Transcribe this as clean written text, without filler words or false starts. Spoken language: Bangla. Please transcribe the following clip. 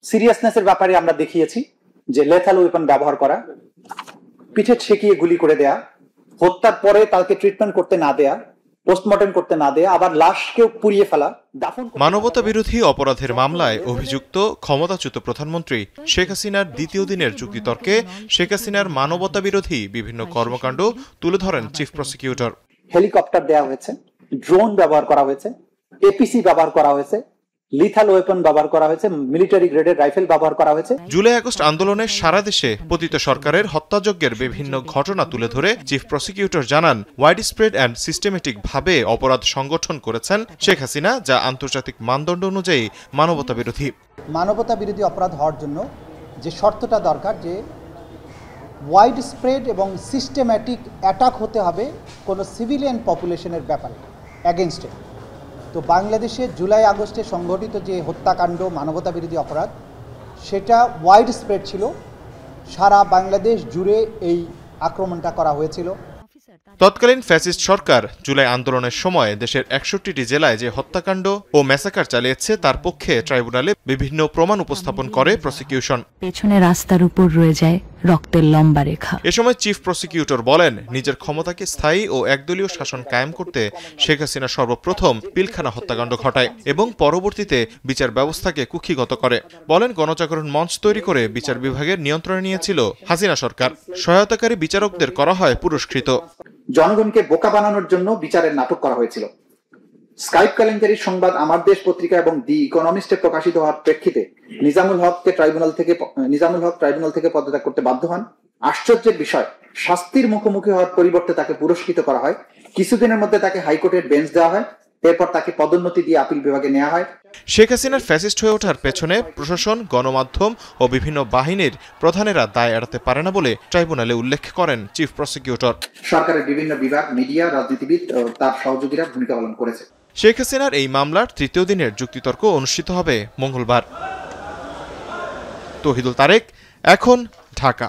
সিরিয়াসনেসের ব্যাপারে আমরা দেখিয়েছি যে লেথাল ওয়েপন ব্যবহার করা, পিঠে ঠেকিয়ে গুলি করে দেয়া, হত্যার পরে তাকে ট্রিটমেন্ট করতে না দেয়া, পোস্টমর্টেম করতে না দেয়া, আবার লাশকেও পুড়িয়ে ফেলা। মানবতা বিরোধী অপরাধের মামলায় অভিযুক্ত ক্ষমতাচ্যুত প্রধানমন্ত্রী শেখ হাসিনার দ্বিতীয় দিনের যুক্তিতর্কে শেখ হাসিনার মানবতা বিরোধী বিভিন্ন কর্মকাণ্ড তুলে ধরেন চিফ প্রসিকিউটর। হেলিকপ্টার দেওয়া হয়েছে, ড্রোন ব্যবহার করা হয়েছে, এপিসি ব্যবহার করা হয়েছে, লিথাল ওয়েপন ব্যবহার করা হয়েছে, মিলিটারি গ্রেডের রাইফেল ব্যবহার করা হয়েছে। জুলাই আগস্ট আন্দোলনে সারা দেশে পতিত সরকারের হত্যাযজ্ঞের বিভিন্ন ঘটনা তুলে ধরে চিফ প্রসিকিউটর জানান, ওয়াইড স্প্রেড অ্যান্ড সিস্টেমেটিক ভাবে অপরাধ সংগঠন করেছেন শেখ হাসিনা, যা আন্তর্জাতিক মানদণ্ড অনুযায়ী মানবতা বিরোধী। মানবতা বিরোধী অপরাধ হওয়ার জন্য যে শর্তটা দরকার, যে ওয়াইড স্প্রেড এবং সিস্টেম্যাটিক অ্যাটাক হতে হবে কোনো সিভিলিয়ান পপুলেশনের ব্যাপারে, অ্যাগেনস্টে। তো বাংলাদেশে জুলাই আগস্টে সংঘটিত যে হত্যাকাণ্ড, মানবতা বিরোধী অপরাধ, সেটা ওয়াইড স্প্রেড ছিল, সারা বাংলাদেশ জুড়ে এই আক্রমণটা করা হয়েছিল। তৎকালীন ফ্যাসিস্ট সরকার জুলাই আন্দোলনের সময় দেশের ৬১টি জেলায় যে হত্যাকাণ্ড ও ম্যাসাকার চালিয়েছে তার পক্ষে ট্রাইব্যুনালে বিভিন্ন প্রমাণ উপস্থাপন করে প্রসিকিউশন। পেছনে রাস্তার উপর রয়ে যায় রক্তের লম্বা রেখা। এ সময় চিফ প্রসিকিউটর বলেন, নিজের ক্ষমতাকে স্থায়ী ও একদলীয় শাসন কায়েম করতে শেখ হাসিনা সর্বপ্রথম পিলখানা হত্যাকাণ্ড ঘটায় এবং পরবর্তীতে বিচার ব্যবস্থাকে কুক্ষিগত করে। বলেন, গণজাগরণ মঞ্চ তৈরি করে বিচার বিভাগের নিয়ন্ত্রণে নিয়েছিল হাসিনা সরকার। সহায়তাকারী বিচারকদের করা হয় পুরস্কৃত। জনগণকে বোকা বানানোর জন্য বিচারের নাটক করা হয়েছিল। স্কাইপ কেলেঙ্কারির সংবাদ আমার দেশ পত্রিকা এবং দি ইকোনমিস্টে প্রকাশিত হওয়ার প্রেক্ষিতে নিজামুল হক ট্রাইব্যুনাল থেকে পদত্যাগ করতে বাধ্য হন। আশ্চর্যের বিষয়, শাস্তির মুখোমুখি হওয়ার পরিবর্তে তাকে পুরস্কৃত করা হয়। কিছুদিনের মধ্যে তাকে হাইকোর্টের বেঞ্চ দেওয়া হয়, এরপর তাকে পদোন্নতি দিয়ে আপিল বিভাগে নেওয়া হয়। শেখ হাসিনার ফ্যাসিস্ট হয়ে ওঠার পেছনে প্রশাসন, গণমাধ্যম ও বিভিন্ন বাহিনীর প্রধানেরা দায় এড়াতে পারে না বলে ট্রাইব্যুনালে উল্লেখ করেন চিফ প্রসিকিউটর। সরকারের বিভিন্ন বিভাগ, মিডিয়া, রাজনীতিবিদ ও তার সহযোগীরা ভূমিকা পালন করেছে। শেখ হাসিনার এই মামলার তৃতীয় দিনের যুক্তিতর্ক অনুষ্ঠিত হবে মঙ্গলবার। তৌহিদুল তারেক, এখন, ঢাকা।